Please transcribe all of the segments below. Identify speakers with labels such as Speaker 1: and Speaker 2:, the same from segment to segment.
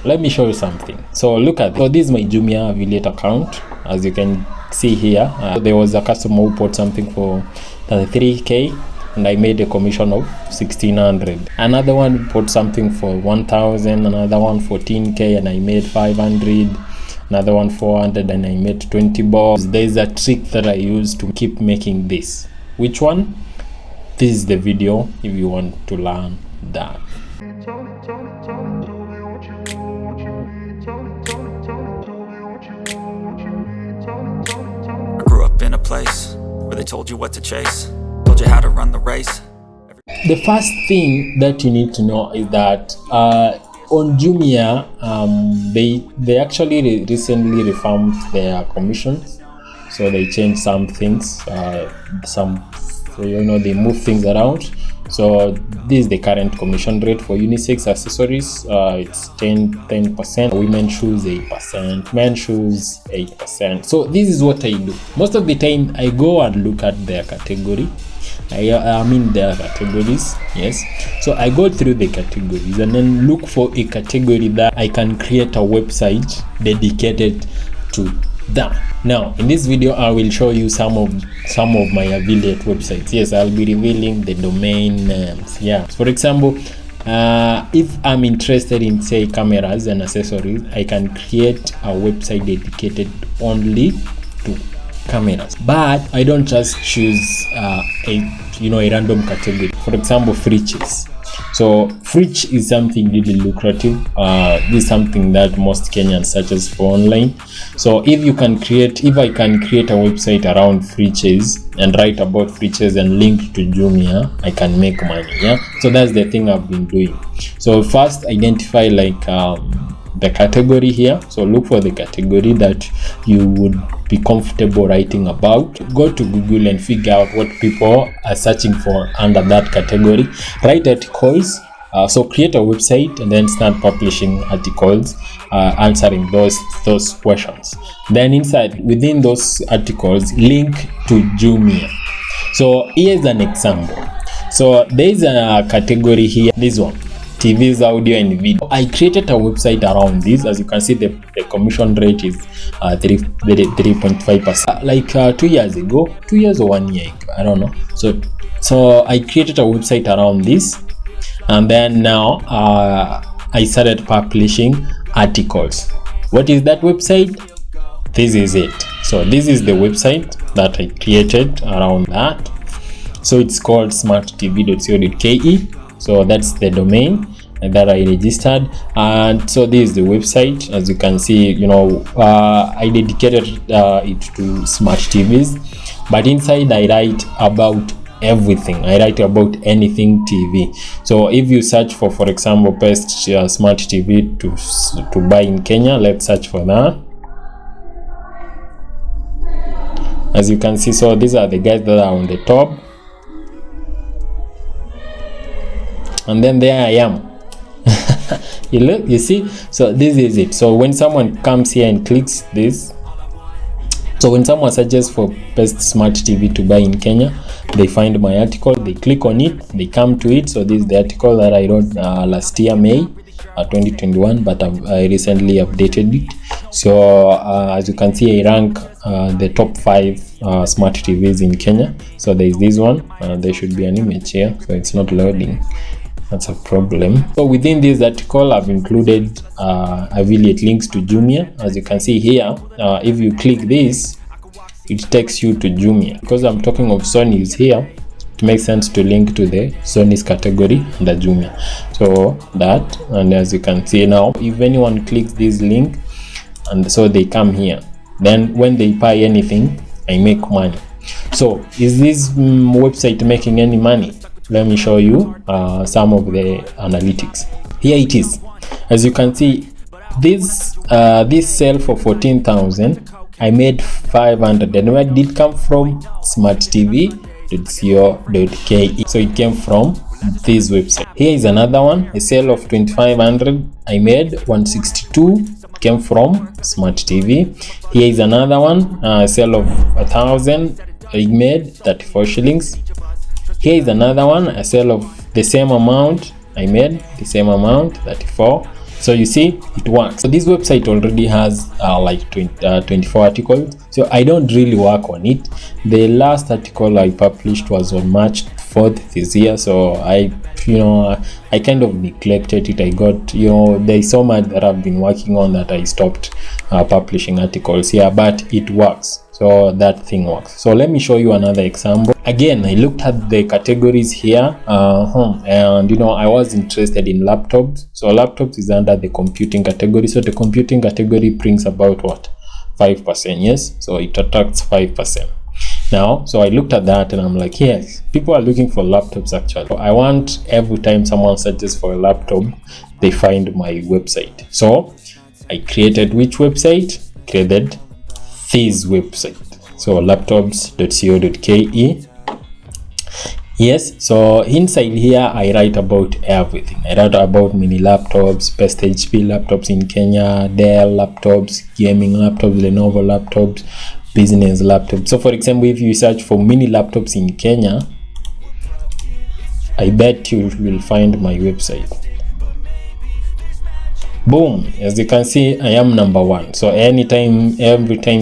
Speaker 1: let me show you something. So look at this. So this is my Jumia affiliate account. As you can see here, there was a customer who bought something for 33k and I made a commission of 1600. Another one bought something for 1000, another one 14k and I made 500, another one 400 and I made 20 balls. There's a trick that I use to keep making this. Which one? This is the video if you want to learn that.
Speaker 2: I grew up in a place where they told you what to chase, told you how to run the race.
Speaker 1: The first thing that you need to know is that on Jumia, they actually recently reformed their commissions, so they changed some things, they move things around. So this is the current commission rate for unisex accessories. It's 10%, women shoes 8%, men shoes 8%. So this is what I do. Most of the time I go and look at their category. I mean their categories, yes. So I go through the categories and then look for a category that I can create a website dedicated to that. Now in this video I will show you some of my affiliate websites. Yes, I'll be revealing the domain names. Yeah, for example, if I'm interested in, say, cameras and accessories, I can create a website dedicated only to cameras, but I don't just choose a random category. For example, fridges. So fridge is something really lucrative. This is something that most Kenyans searches for online. So if I can create a website around fridges and write about fridges and link to Jumia, I can make money. Yeah, so that's the thing I've been doing. So first identify the category here. So look for the category that you would be comfortable writing about. Go to Google and figure out what people are searching for under that category. Write articles. So create a website and then start publishing articles answering those questions. Then within those articles, link to Jumia. So here's an example. So there's a category here, this one, TVs, audio and video. I created a website around this. As you can see, the commission rate is 3.5%. Like 2 years ago, 2 years or 1 year ago, I don't know. So I created a website around this, and then now I started publishing articles. What is that website? This is it. So this is the website that I created around that. So it's called smarttv.co.ke. So that's the domain that I registered, and so this is the website. As you can see, I dedicated it to smart TVs, but inside I write about everything. I write about anything TV. So if you search for example, best smart TV to buy in Kenya, let's search for that. As you can see, so these are the guys that are on the top. And then there I am. you see, so this is it. So when someone comes here and clicks this, so when someone searches for best smart TV to buy in Kenya, they find my article, they click on it, they come to it. So this is the article that I wrote last year, May 2021, but I recently updated it. So as you can see, I rank the top 5 smart TVs in Kenya. So there is this one. There should be an image here, so it's not loading. That's a problem. So within this article, I've included affiliate links to Jumia. As you can see here, if you click this, it takes you to Jumia. Because I'm talking of Sony's here, it makes sense to link to the Sony's category under Jumia. So that, and as you can see now, if anyone clicks this link, and so they come here, then when they buy anything, I make money. So is this website making any money? Let me show you some of the analytics. Here it is. As you can see, this sale for 14,000, I made 500. And where did it come from? smarttv.co.ke. So it came from this website. Here is another one, a sale of 2,500. I made 162. Came from Smart TV. Here is another one, a sale of 1,000. I made 34 shillings. Here is another one, a sale of the same amount. I made the same amount, 34. So you see, it works. So this website already has like 24 articles, so I don't really work on it. The last article I published was on March 4th this year, so I kind of neglected it. I got, there's so much that I've been working on that I stopped publishing articles here, but it works. So that thing works. So let me show you another example. Again, I looked at the categories here, and I was interested in laptops. So laptops is under the computing category. So the computing category brings about what, 5%? Yes, so it attracts 5%. Now, so I looked at that and I'm like, yes, people are looking for laptops actually. So I want every time someone searches for a laptop, they find my website. So I created which website? Created this website. So laptops.co.ke. Yes, so inside here I write about everything. I write about mini laptops, best HP laptops in Kenya, Dell laptops, gaming laptops, Lenovo laptops, business laptops. So for example, if you search for mini laptops in Kenya, I bet you will find my website. Boom, as you can see, I am number 1. So every time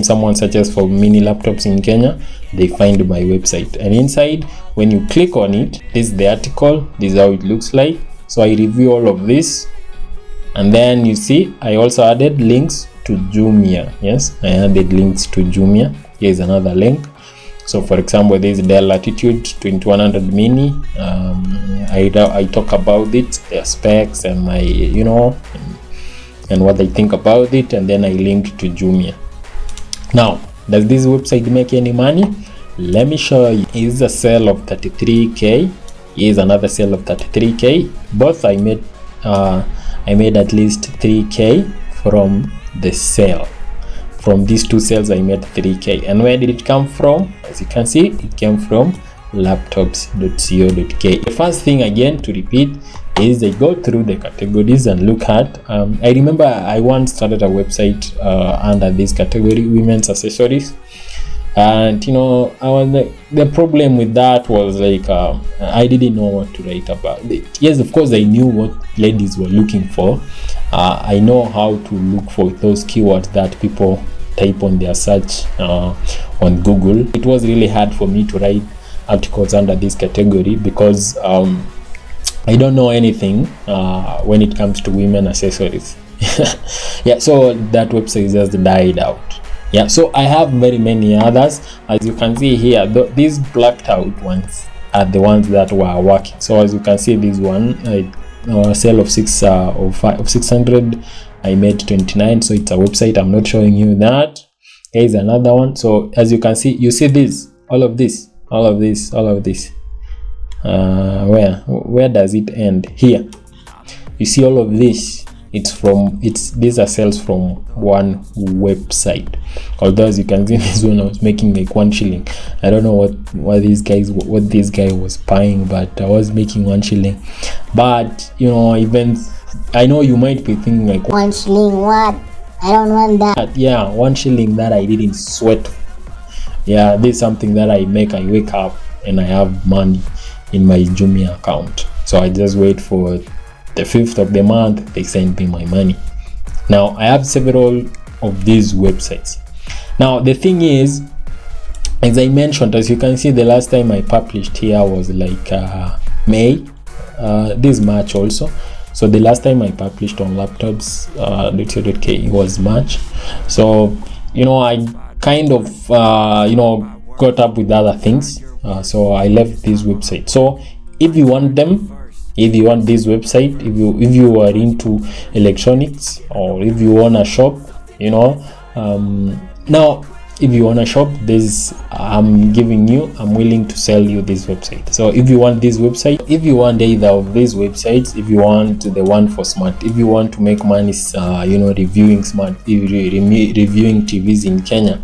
Speaker 1: someone searches for mini laptops in Kenya, they find my website. And inside, when you click on it, this is the article, this is how it looks like. So I review all of this, and then you see I also added links to Jumia. Yes, I added links to Jumia. Here is another link. So for example, there is Dell Latitude 2100 mini. I talk about it, their specs, and my and what I think about it, and then I link to Jumia. Now, does this website make any money? Let me show you. Is a sale of 33k. Is another sale of 33k. Both I made at least 3k from the sale. From these two sales I made 3k. And where did it come from? As you can see, it came from laptops.co.ke. The first thing, again, to repeat, is I go through the categories and look at I remember I once started a website under this category, women's accessories, and I was like, the problem with that was like I didn't know what to write about it. Yes, of course I knew what ladies were looking for. I know how to look for those keywords that people type on their search on Google. It was really hard for me to write articles under this category because I don't know anything when it comes to women accessories. Yeah, so that website just died out. Yeah, so I have very many others. As you can see here, these blacked out ones are the ones that were working. So as you can see, this one, sale of 600, I made 29. So it's a website. I'm not showing you that. Here's another one. So as you can see, you see this, all of this. Where does it end? Here you see all of this. These are sales from one website. Although as you can see, this one I was making like 1 shilling. I don't know what this guy was buying, but I was making 1 shilling. But even I know you might be thinking like,
Speaker 3: 1 shilling, what? I don't want that.
Speaker 1: Yeah, 1 shilling that I didn't sweat. Yeah, this is something that I make. I wake up and I have money in my Jumia account. So I just wait for the 5th of the month, they send me my money. Now I have several of these websites. Now the thing is, as I mentioned, as you can see, the last time I published here was like May, this March also. So the last time I published on laptops.co.ke was March. So I kind of got up with other things, so I left this website. So if you want this website, if you are into electronics, or if you want a shop, now if you want a shop, I'm willing to sell you this website. So if you want this website, if you want either of these websites, if you want the one for smart, if you want to make money reviewing reviewing TVs in Kenya,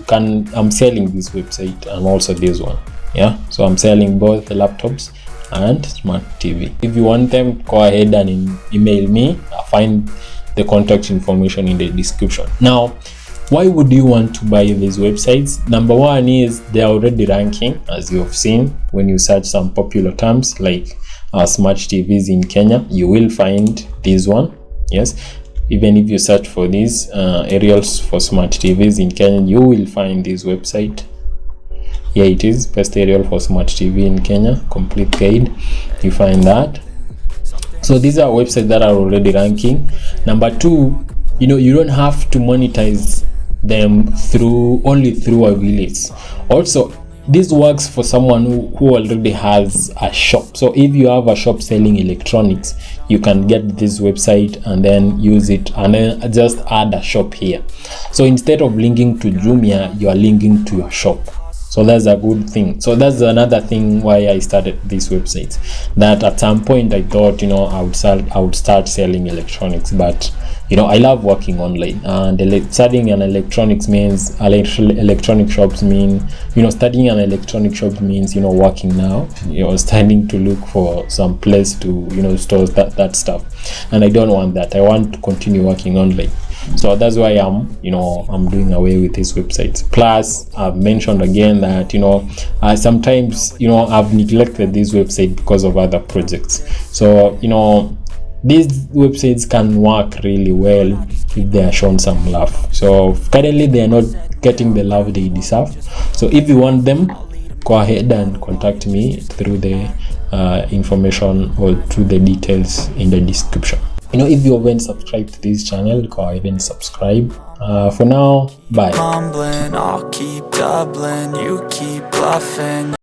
Speaker 1: I'm selling this website and also this one. Yeah, so I'm selling both the laptops and smart TV. If you want them, go ahead and email me. I'll find the contact information in the description. Now, why would you want to buy these websites? Number one is they're already ranking, as you have seen when you search some popular terms like smart TVs in Kenya, you will find this one. Yes, even if you search for these aerials for smart TVs in Kenya, you will find this website. Here it is, best aerial for smart TV in Kenya, complete guide. You find that. So these are websites that are already ranking. Number two, you don't have to monetize them only through affiliates. Also, this works for someone who already has a shop. So if you have a shop selling electronics, you can get this website and then use it and then just add a shop here. So instead of linking to Jumia, you are linking to your shop. So that's a good thing. So that's another thing why I started this website. That at some point I thought, I would start selling electronics, but I love working online. And starting an electronics means electronic shops mean starting an electronic shop means working now. Starting to look for some place to store that stuff, and I don't want that. I want to continue working online. So that's why I'm doing away with these websites. Plus, I've mentioned again that sometimes I've neglected this website because of other projects. So these websites can work really well if they are shown some love. So currently they are not getting the love they deserve. So if you want them, go ahead and contact me through the information or through the details in the description. If you haven't subscribed to this channel, go ahead and subscribe. For now, bye.
Speaker 2: Mumbling, I'll keep doubling, you keep bluffing.